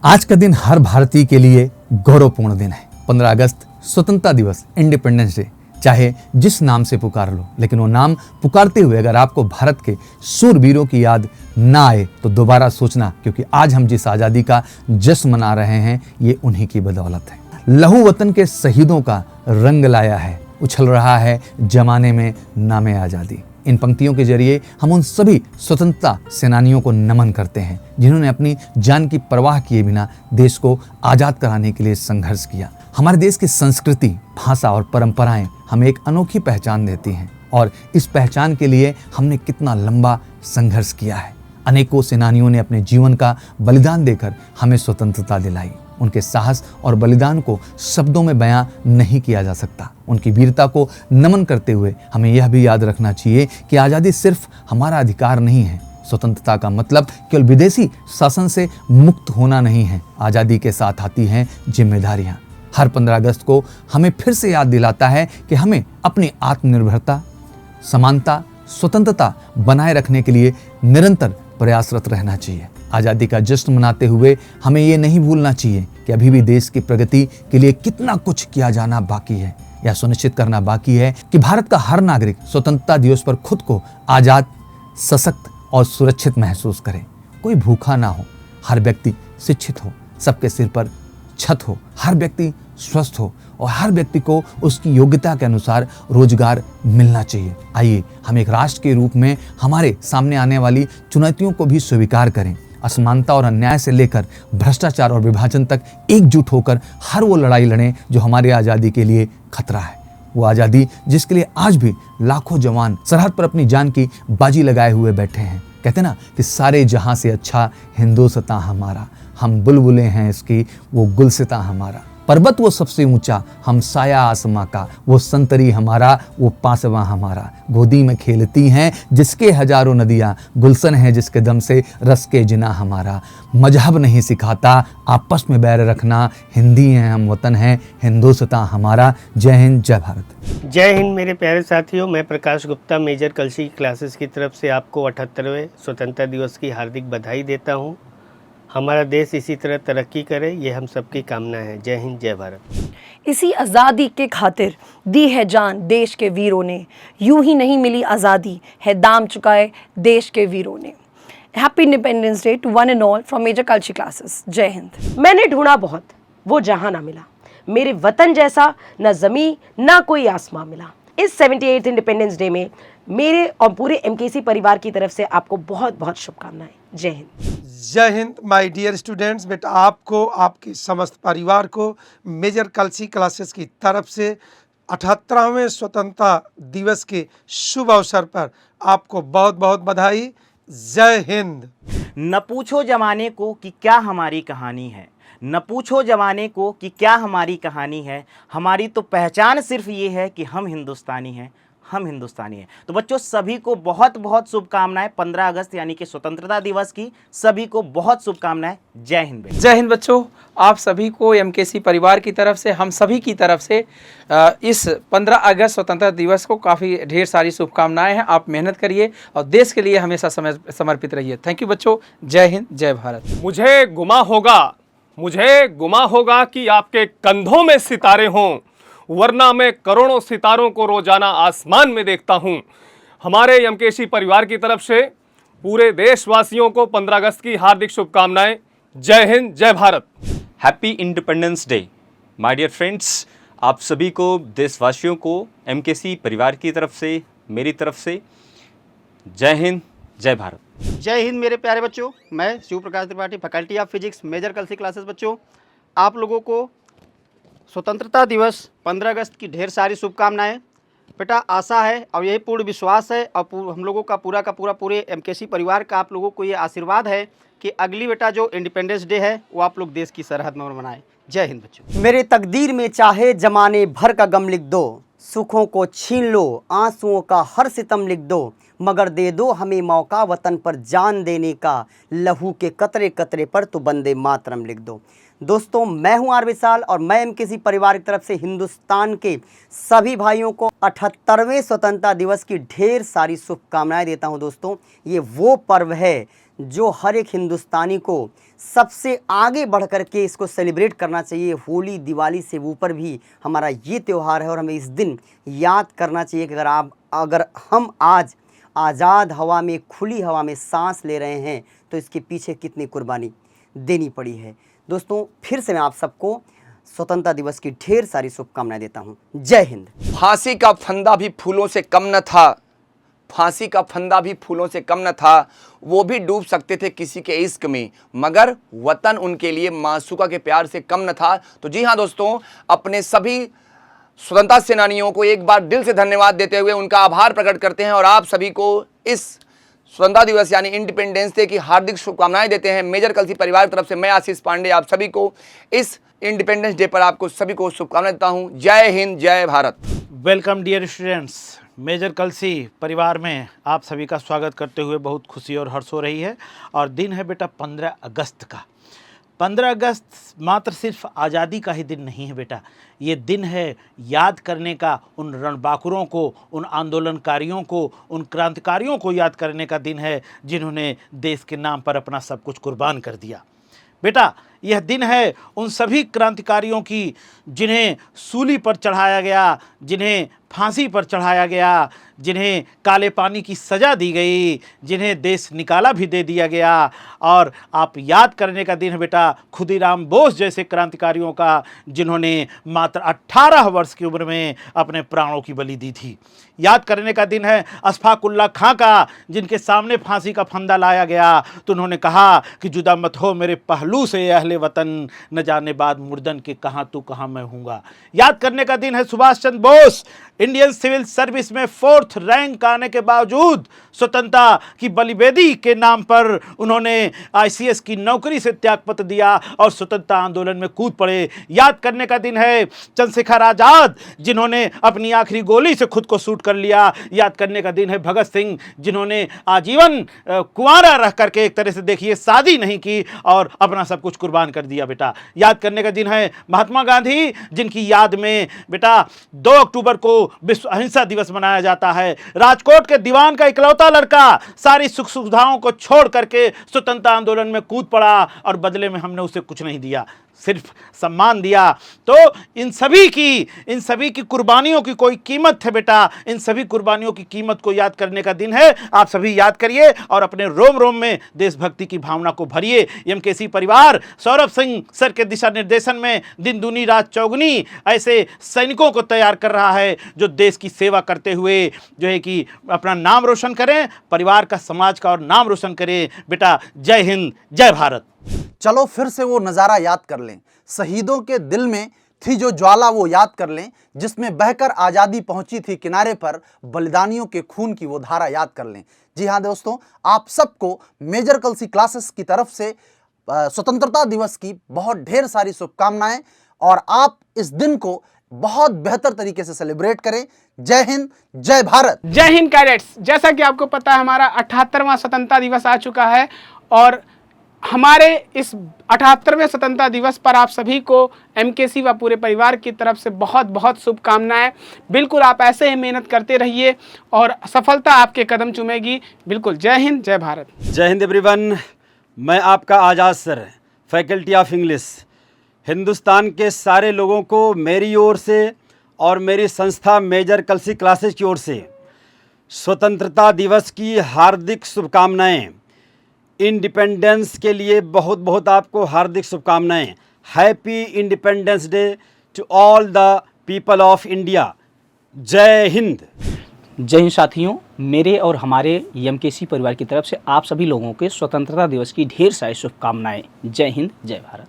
आज का दिन हर भारतीय के लिए गौरवपूर्ण दिन है। 15 अगस्त स्वतंत्रता दिवस, इंडिपेंडेंस डे। चाहे जिस नाम से पुकार लो, लेकिन वो नाम पुकारते हुए अगर आपको भारत के सूरवीरों की याद ना आए तो दोबारा सोचना, क्योंकि आज हम जिस आज़ादी का जश्न मना रहे हैं ये उन्हीं की बदौलत है। लहू वतन के शहीदों का रंग लाया है, उछल रहा है जमाने में नामे आज़ादी। इन पंक्तियों के जरिए हम उन सभी स्वतंत्रता सेनानियों को नमन करते हैं जिन्होंने अपनी जान की परवाह किए बिना देश को आज़ाद कराने के लिए संघर्ष किया। हमारे देश की संस्कृति, भाषा और परंपराएं हमें एक अनोखी पहचान देती हैं और इस पहचान के लिए हमने कितना लंबा संघर्ष किया है। अनेकों सेनानियों ने अपने जीवन का बलिदान देकर हमें स्वतंत्रता दिलाई। उनके साहस और बलिदान को शब्दों में बयां नहीं किया जा सकता। उनकी वीरता को नमन करते हुए हमें यह भी याद रखना चाहिए कि आज़ादी सिर्फ हमारा अधिकार नहीं है। स्वतंत्रता का मतलब केवल विदेशी शासन से मुक्त होना नहीं है। आज़ादी के साथ आती हैं जिम्मेदारियां। हर 15 अगस्त को हमें फिर से याद दिलाता है कि हमें अपनी आत्मनिर्भरता, समानता, स्वतंत्रता बनाए रखने के लिए निरंतर प्रयासरत रहना चाहिए। आज़ादी का जश्न मनाते हुए हमें ये नहीं भूलना चाहिए कि अभी भी देश की प्रगति के लिए कितना कुछ किया जाना बाकी है। यह सुनिश्चित करना बाकी है कि भारत का हर नागरिक स्वतंत्रता दिवस पर खुद को आज़ाद, सशक्त और सुरक्षित महसूस करे। कोई भूखा ना हो, हर व्यक्ति शिक्षित हो, सबके सिर पर छत हो, हर व्यक्ति स्वस्थ हो और हर व्यक्ति को उसकी योग्यता के अनुसार रोजगार मिलना चाहिए। आइए हम एक राष्ट्र के रूप में हमारे सामने आने वाली चुनौतियों को भी स्वीकार करें। असमानता और अन्याय से लेकर भ्रष्टाचार और विभाजन तक एकजुट होकर हर वो लड़ाई लड़ें जो हमारी आज़ादी के लिए खतरा है। वो आज़ादी जिसके लिए आज भी लाखों जवान सरहद पर अपनी जान की बाजी लगाए हुए बैठे हैं। कहते ना कि सारे जहां से अच्छा हिंदुस्तान हमारा, हम बुलबुलें हैं इसकी, वो गुलसितां हमारा। पर्वत वो सबसे ऊंचा, हम साया आसमां का, वो संतरी हमारा, वो पासवां हमारा। गोदी में खेलती हैं जिसके हजारों नदियां, गुलशन है जिसके दम से रस के जिना हमारा। मजहब नहीं सिखाता आपस में बैर रखना, हिंदी हैं हम, वतन है हिंदुस्तान हमारा। जय हिंद, जय भारत। जय हिंद मेरे प्यारे साथियों, मैं प्रकाश गुप्ता मेजर कलसी क्लासेस की तरफ से आपको 78वें स्वतंत्रता दिवस की हार्दिक बधाई देता हूं। हमारा देश इसी तरह तरक्की करे, ये हम सबकी कामना है। जय हिंद, जय भारत। इसी आज़ादी के खातिर दी है जान देश के वीरों ने, यूं ही नहीं मिली आज़ादी, है दाम चुकाए देश के वीरों ने। Happy independence day to one and all from major culture classes. जय हिंद। मैंने ढूंढा बहुत, वो जहां ना मिला, मेरे वतन जैसा न ज़मीं ना कोई आसमां मिला। इस 78th इंडिपेंडेंस डे में मेरे और पूरे एमकेसी परिवार की तरफ से आपको बहुत बहुत शुभकामनाएं। जय हिंद। जय हिंद माय डियर स्टूडेंट्स। बेटा आपको, आपके समस्त परिवार को मेजर कलसी क्लासेस की तरफ से 78वें स्वतंत्रता दिवस के शुभ अवसर पर आपको बहुत बहुत बधाई। जय हिंद। न पूछो जमाने को कि क्या हमारी कहानी है, न पूछो जमाने को कि क्या हमारी कहानी है, हमारी तो पहचान सिर्फ ये है कि हम हिंदुस्तानी हैं, हम हिंदुस्तानी हैं। तो बच्चों सभी को बहुत बहुत शुभकामनाएं। 15 अगस्त यानी कि स्वतंत्रता दिवस की सभी को बहुत शुभकामनाएं। जय हिंद। जय हिंद बच्चों, आप सभी को एमकेसी परिवार की तरफ से, हम सभी की तरफ से इस 15 अगस्त स्वतंत्रता दिवस को काफ़ी ढेर सारी शुभकामनाएं हैं। आप मेहनत करिए और देश के लिए हमेशा समर्पित रहिए। थैंक यू बच्चों। जय हिंद, जय भारत। मुझे गुमा होगा कि आपके कंधों में सितारे हों, वरना मैं करोड़ों सितारों को रोजाना आसमान में देखता हूं। हमारे एमकेसी परिवार की तरफ से पूरे देशवासियों को 15 अगस्त की हार्दिक शुभकामनाएं। जय हिंद, जय Bharat. Happy independence day my dear friends. आप सभी को, देशवासियों को एमकेसी परिवार की तरफ से, मेरी तरफ से जय हिंद, जय भारत। जय हिंद मेरे प्यारे बच्चों, मैं Shiv Prakash Tripathi, faculty of physics, major Kalsi classes. बच्चों आप लोगों को स्वतंत्रता दिवस 15 अगस्त की ढेर सारी शुभकामनाएं। बेटा आशा है और यही पूर्ण विश्वास है और हम लोगों का पूरे एमकेसी परिवार का आप लोगों को ये आशीर्वाद है कि अगली बेटा जो इंडिपेंडेंस डे है वो आप लोग देश की सरहद में मनाएं। जय हिंद बच्चों। मेरे तकदीर में चाहे जमाने भर का गम लिख दो, सुखों को छीन लो, आंसुओं का हर सितम लिख दो, मगर दे दो हमें मौका वतन पर जान देने का, लहू के कतरे कतरे पर तो वंदे मातरम लिख दो। दोस्तों मैं हूं आर विशाल और मैं एमकेसी परिवार की तरफ से हिंदुस्तान के सभी भाइयों को 78वें स्वतंत्रता दिवस की ढेर सारी शुभकामनाएं देता हूं। दोस्तों ये वो पर्व है जो हर एक हिंदुस्तानी को सबसे आगे बढ़ कर के इसको सेलिब्रेट करना चाहिए। होली दिवाली से ऊपर भी हमारा ये त्यौहार है और हमें इस दिन याद करना चाहिए कि अगर हम आज आज़ाद हवा में, खुली हवा में सांस ले रहे हैं तो इसके पीछे कितनी कुर्बानी देनी पड़ी है। दोस्तों, फिर से मैं आप सबको स्वतंत्रता दिवस की ढेर सारी शुभकामनाएं देता हूं। जय हिंद। फांसी का फंदा भी फूलों से कम न था, फांसी का फंदा भी फूलों से कम न था, वो भी डूब सकते थे किसी के इश्क में, मगर वतन उनके लिए मासूका के प्यार से कम न था। तो जी हाँ दोस्तों, अपने सभी स्वतंत्रता सेनानियों को एक बार दिल से धन्यवाद देते हुए उनका आभार प्रकट करते हैं और आप सभी को इस स्वतंत्रता दिवस यानी इंडिपेंडेंस डे की हार्दिक शुभकामनाएं देते हैं। मेजर कलसी परिवार की तरफ से मैं आशीष पांडे आप सभी को इस इंडिपेंडेंस डे पर आपको सभी को शुभकामनाएं देता हूं। जय हिंद, जय Bharat. Welcome dear students, major Kalsi परिवार में आप सभी का स्वागत करते हुए बहुत खुशी और हर्ष हो रही है। और दिन है बेटा 15 अगस्त का। 15 अगस्त मात्र सिर्फ आज़ादी का ही दिन नहीं है बेटा, ये दिन है याद करने का, उन रणबांकुरों को, उन आंदोलनकारियों को, उन क्रांतिकारियों को याद करने का दिन है जिन्होंने देश के नाम पर अपना सब कुछ कुर्बान कर दिया। बेटा, यह दिन है उन सभी क्रांतिकारियों की जिन्हें सूली पर चढ़ाया गया, जिन्हें फांसी पर चढ़ाया गया, जिन्हें काले पानी की सज़ा दी गई, जिन्हें देश निकाला भी दे दिया गया। और आप याद करने का दिन है बेटा खुदीराम बोस जैसे क्रांतिकारियों का, जिन्होंने मात्र 18 वर्ष की उम्र में अपने प्राणों की बलि दी थी। याद करने का दिन है अशफाक उल्लाह खां का, जिनके सामने फांसी का फंदा लाया गया तो उन्होंने कहा कि जुदा मत हो मेरे पहलू से अहले वतन, न जाने बाद मुर्दन के कहाँ तू कहाँ मैं हूँगा। याद करने का दिन है Subhash Chandra Bose, Indian civil service में 4th रैंक आने के बावजूद स्वतंत्रता की बलिवेदी के नाम पर उन्होंने ICS की नौकरी से त्यागपत्र दिया और स्वतंत्रता आंदोलन में कूद पड़े। याद करने का दिन है चंद्रशेखर आज़ाद, जिन्होंने अपनी आखिरी गोली से खुद को शूट कर लिया। याद करने का दिन है भगत सिंह, जिन्होंने आजीवन कुंवारा रह करके एक तरह से देखिए शादी नहीं की और अपना सब कुछ कुर्बान कर दिया बेटा। याद करने का दिन है महात्मा गांधी, जिनकी याद में बेटा 2 अक्टूबर को विश्व अहिंसा दिवस मनाया जाता है। राजकोट के दीवान का इकलौता लड़का सारी सुख सुविधाओं को छोड़ करके स्वतंत्रता आंदोलन में कूद पड़ा और बदले में हमने उसे कुछ नहीं दिया, सिर्फ सम्मान दिया। तो इन सभी की कुर्बानियों की कोई कीमत है बेटा, इन सभी कुर्बानियों की कीमत को याद करने का दिन है। आप सभी याद करिए और अपने रोम रोम में देशभक्ति की भावना को भरिए। एमकेसी परिवार सौरभ सिंह सर के दिशा निर्देशन में दिन दूनी रात चौगुनी ऐसे सैनिकों को तैयार कर रहा है जो देश की सेवा करते हुए जो है कि अपना नाम रोशन करें, परिवार का, समाज का और नाम रोशन करें। बेटा जय हिंद, जय भारत। चलो फिर से वो नज़ारा याद कर लें, शहीदों के दिल में थी जो ज्वाला वो याद कर लें, जिसमें बहकर आज़ादी पहुंची थी किनारे पर, बलिदानियों के खून की वो धारा याद कर लें। जी हाँ दोस्तों, आप सबको मेजर कलसी क्लासेस की तरफ से स्वतंत्रता दिवस की बहुत ढेर सारी शुभकामनाएं और आप इस दिन को बहुत बेहतर तरीके से सेलिब्रेट करें। जय हिंद, जय भारत। जय हिंद कैडेट्स। जैसा कि आपको पता है हमारा 78वां स्वतंत्रता दिवस आ चुका है और हमारे इस 78वें स्वतंत्रता दिवस पर आप सभी को एमकेसी व पूरे परिवार की तरफ से बहुत बहुत शुभकामनाएं। बिल्कुल आप ऐसे ही मेहनत करते रहिए और सफलता आपके कदम चूमेगी। बिल्कुल जय हिंद, जय भारत। जय हिंद एवरीवन, मैं आपका Azad sir, faculty of English. Hindustan के सारे लोगों को मेरी ओर से और मेरी संस्था मेजर कलसी क्लासेस की ओर से स्वतंत्रता दिवस की हार्दिक शुभकामनाएं। इंडिपेंडेंस के लिए बहुत बहुत आपको हार्दिक शुभकामनाएं। Happy independence day to all the people of India. जय हिंद। जय हिंद साथियों, मेरे और हमारे एमकेसी परिवार की तरफ से आप सभी लोगों के स्वतंत्रता दिवस की ढेर सारी शुभकामनाएं। जय हिंद, जय भारत।